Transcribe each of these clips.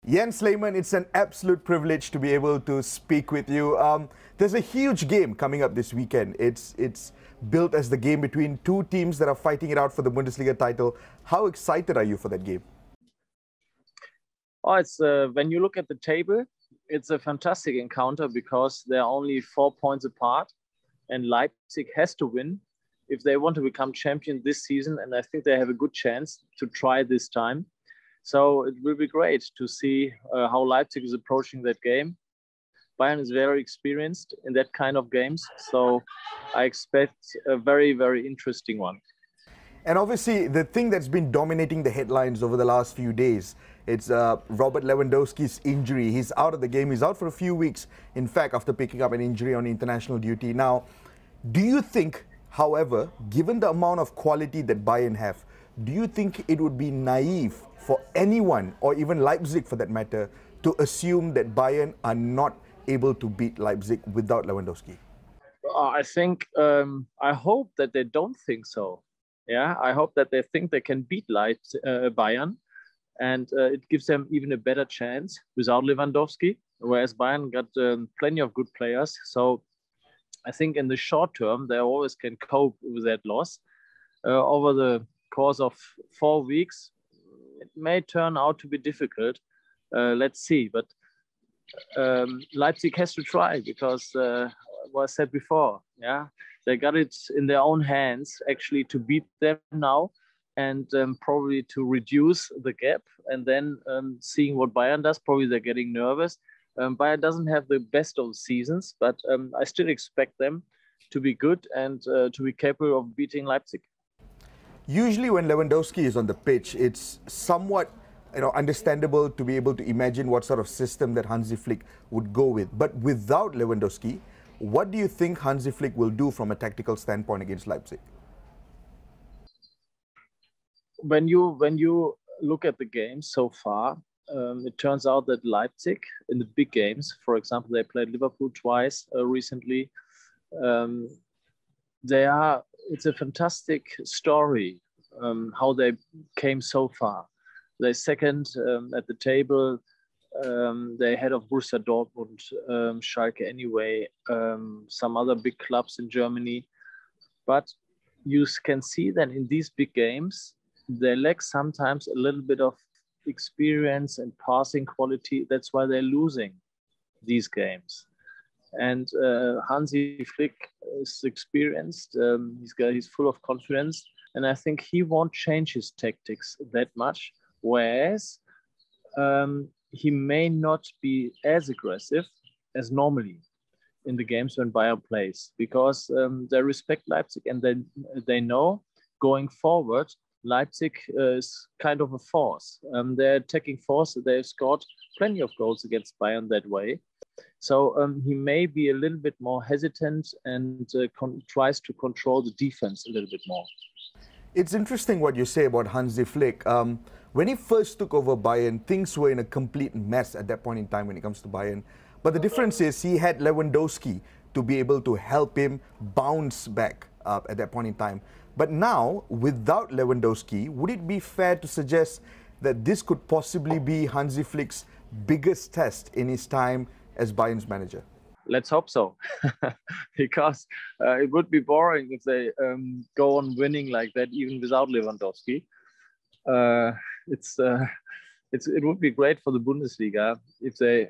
Jens Lehmann, it's an absolute privilege to be able to speak with you. There's a huge game coming up this weekend. It's built as the game between two teams that are fighting it out for the Bundesliga title. How excited are you for that game? Oh, it's when you look at the table, it's a fantastic encounter because they're only 4 points apart, and Leipzig has to win if they want to become champion this season. And I think they have a good chance to try this time. So it will be great to see how Leipzig is approaching that game. Bayern is very experienced in that kind of games. So I expect a very, very interesting one. And obviously, the thing that's been dominating the headlines over the last few days, it's Robert Lewandowski's injury. He's out of the game. He's out for a few weeks, in fact, after picking up an injury on international duty. Now, do you think, however, given the amount of quality that Bayern have, do you think it would be naive for anyone, or even Leipzig for that matter, to assume that Bayern are not able to beat Leipzig without Lewandowski? I think, I hope that they don't think so. Yeah, I hope that they think they can beat Bayern, and it gives them even a better chance without Lewandowski, whereas Bayern got plenty of good players. So I think in the short term, they always can cope with that loss. Over the course of 4 weeks, it may turn out to be difficult. Let's see. But Leipzig has to try because, what I said before, yeah, they got it in their own hands actually to beat them now and probably to reduce the gap. And then seeing what Bayern does, probably they're getting nervous. Bayern doesn't have the best of seasons, but I still expect them to be good and to be capable of beating Leipzig. Usually when Lewandowski is on the pitch, it's somewhat understandable to be able to imagine what sort of system that Hansi Flick would go with. But without Lewandowski, what do you think Hansi Flick will do from a tactical standpoint against Leipzig? When you look at the game so far, it turns out that Leipzig in the big games, for example, they played Liverpool twice recently. It's a fantastic story how they came so far. They're second at the table. They're ahead of Borussia Dortmund, Schalke anyway, some other big clubs in Germany. But you can see that in these big games, they lack sometimes a little bit of experience and passing quality. That's why they're losing these games. And Hansi Flick is experienced. He's full of confidence, and I think he won't change his tactics that much. Whereas he may not be as aggressive as normally in the games when Bayern plays, because they respect Leipzig and they know going forward Leipzig is kind of a force. They're attacking force. They've scored plenty of goals against Bayern that way. So he may be a little bit more hesitant and tries to control the defense a little bit more. It's interesting what you say about Hansi Flick. When he first took over Bayern, things were in a complete mess at that point in time when it comes to Bayern. But the difference is he had Lewandowski to be able to help him bounce back at that point in time. But now, without Lewandowski, would it be fair to suggest that this could possibly be Hansi Flick's biggest test in his time as Bayern's manager? Let's hope so, because it would be boring if they go on winning like that, even without Lewandowski. It would be great for the Bundesliga if they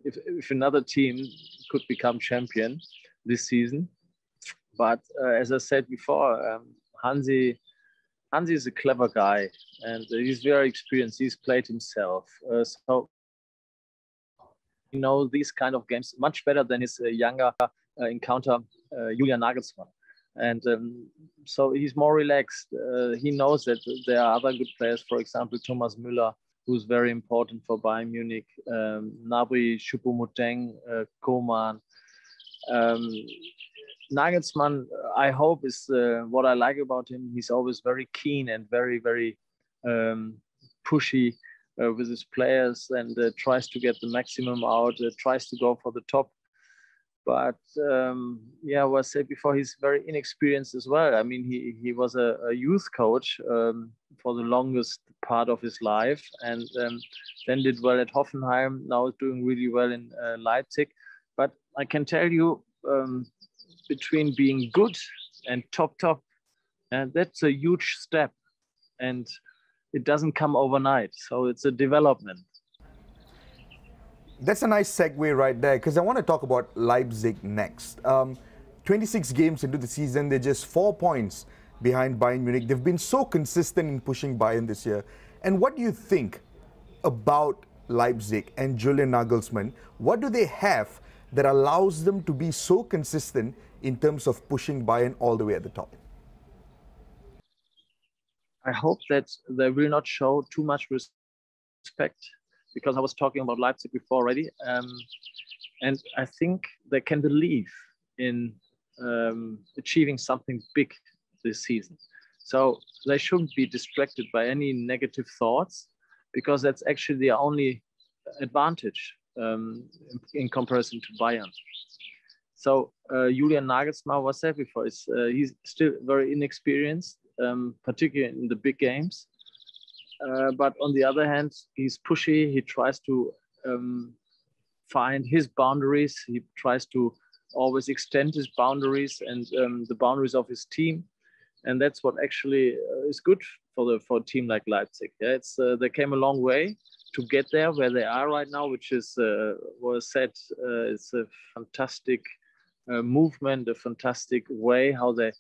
if another team could become champion this season. But as I said before, Hansi is a clever guy and he's very experienced. He's played himself, so he knows these kind of games much better than his younger encounter, Julian Nagelsmann. And so he's more relaxed. He knows that there are other good players, for example, Thomas Müller, who's very important for Bayern Munich, Gnabry, Choupo-Moting, Coman. Nagelsmann, I hope, is what I like about him. He's always very keen and very, very pushy with his players and tries to get the maximum out, tries to go for the top. But yeah, what I said before, he's very inexperienced as well. I mean, he was a youth coach for the longest part of his life, and then did well at Hoffenheim. Now is doing really well in Leipzig. But I can tell you, between being good and top, and that's a huge step, and it doesn't come overnight. So it's a development. That's a nice segue right there, because I want to talk about Leipzig next. 26 games into the season, they're just 4 points behind Bayern Munich. They've been so consistent in pushing Bayern this year. And what do you think about Leipzig and Julian Nagelsmann? What do they have that allows them to be so consistent in terms of pushing Bayern all the way at the top? I hope that they will not show too much respect, because I was talking about Leipzig before already. And I think they can believe in achieving something big this season. So they shouldn't be distracted by any negative thoughts, because that's actually their only advantage in comparison to Bayern. So Julian Nagelsmann, was said before, he's still very inexperienced, particularly in the big games. But on the other hand, he's pushy. He tries to find his boundaries. He tries to always extend his boundaries and the boundaries of his team. And that's what actually is good for a team like Leipzig. Yeah, they came a long way to get there where they are right now, which is, was said, it's a fantastic movement, a fantastic way how they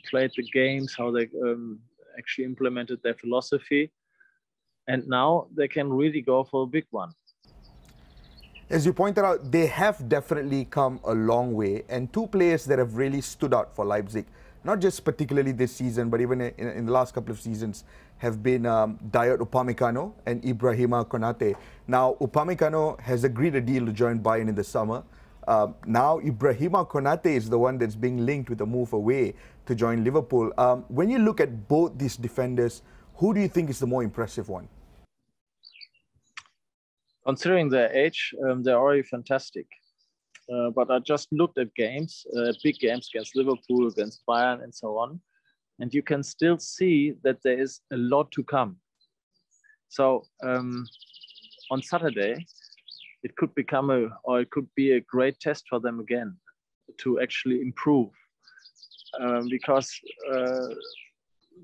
played the games, how they actually implemented their philosophy, and now they can really go for a big one. As you pointed out, they have definitely come a long way, and two players that have really stood out for Leipzig, not just particularly this season, but even in the last couple of seasons, have been Dayot UPAMECANO and Ibrahima KONATE. Now, UPAMECANO has agreed a deal to join Bayern in the summer. Now, Ibrahima KONATE is the one that's being linked with a move away to join Liverpool. When you look at both these defenders, who do you think is the more impressive one? Considering their age, they're already fantastic. But I just looked at games, big games against Liverpool, against Bayern, and so on. And you can still see that there is a lot to come. So on Saturday, it could become it could be a great test for them again to actually improve, because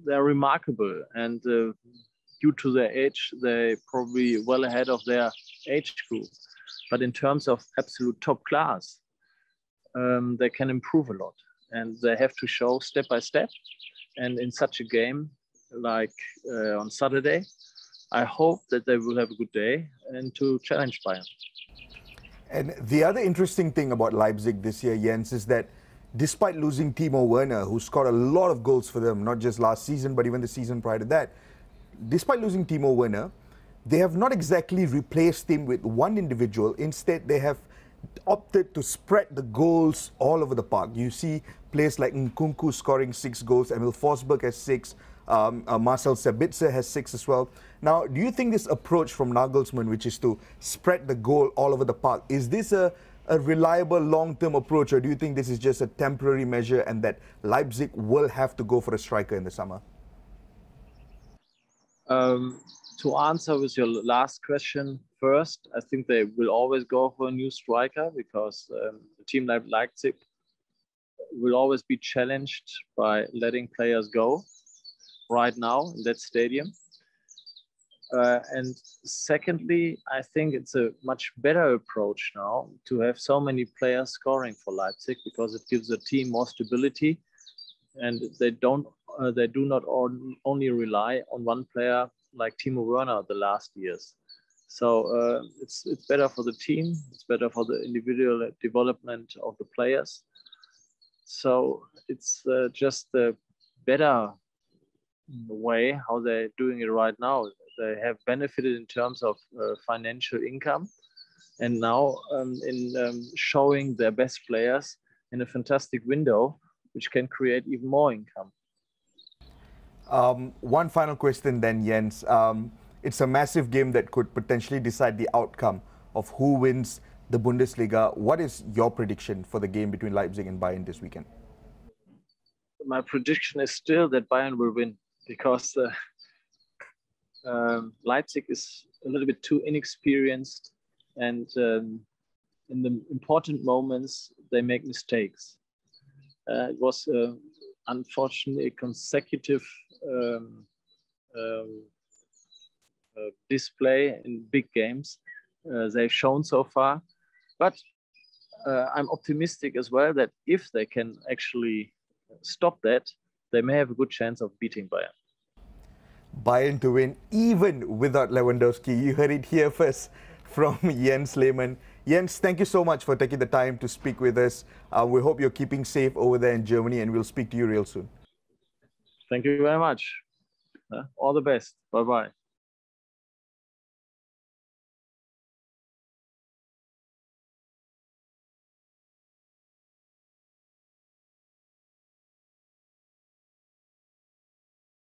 they're remarkable, and due to their age, they're probably well ahead of their age group. But in terms of absolute top class, they can improve a lot, and they have to show step by step. And in such a game like on Saturday, I hope that they will have a good day and to challenge Bayern. And the other interesting thing about Leipzig this year, Jens, is that despite losing Timo Werner, who scored a lot of goals for them, not just last season, but even the season prior to that, despite losing Timo Werner, they have not exactly replaced him with one individual. Instead, they have opted to spread the goals all over the park. You see players like Nkunku scoring 6 goals, Emil Forsberg has 6, Marcel Sabitzer has 6 as well. Now, do you think this approach from Nagelsmann, which is to spread the goal all over the park, is this a reliable long-term approach, or do you think this is just a temporary measure and that Leipzig will have to go for a striker in the summer? To answer with your last question first, I think they will always go for a new striker, because a team like Leipzig will always be challenged by letting players go right now in that stadium. And secondly, I think it's a much better approach now to have so many players scoring for Leipzig, because it gives the team more stability, and they do not only rely on one player like Timo Werner the last years. So it's better for the team, it's better for the individual development of the players. So it's just a better way how they're doing it right now. They have benefited in terms of financial income, and now in showing their best players in a fantastic window, which can create even more income. One final question then, Jens. It's a massive game that could potentially decide the outcome of who wins the Bundesliga. What is your prediction for the game between Leipzig and Bayern this weekend? My prediction is still that Bayern will win, because Leipzig is a little bit too inexperienced, and in the important moments they make mistakes. It was unfortunately a consecutive display in big games they've shown so far, but I'm optimistic as well that if they can actually stop that, they may have a good chance of beating Bayern. Bayern to win even without Lewandowski. You heard it here first from Jens Lehmann. Jens, thank you so much for taking the time to speak with us. We hope you're keeping safe over there in Germany, and we'll speak to you real soon. Thank you very much. All the best. Bye-bye.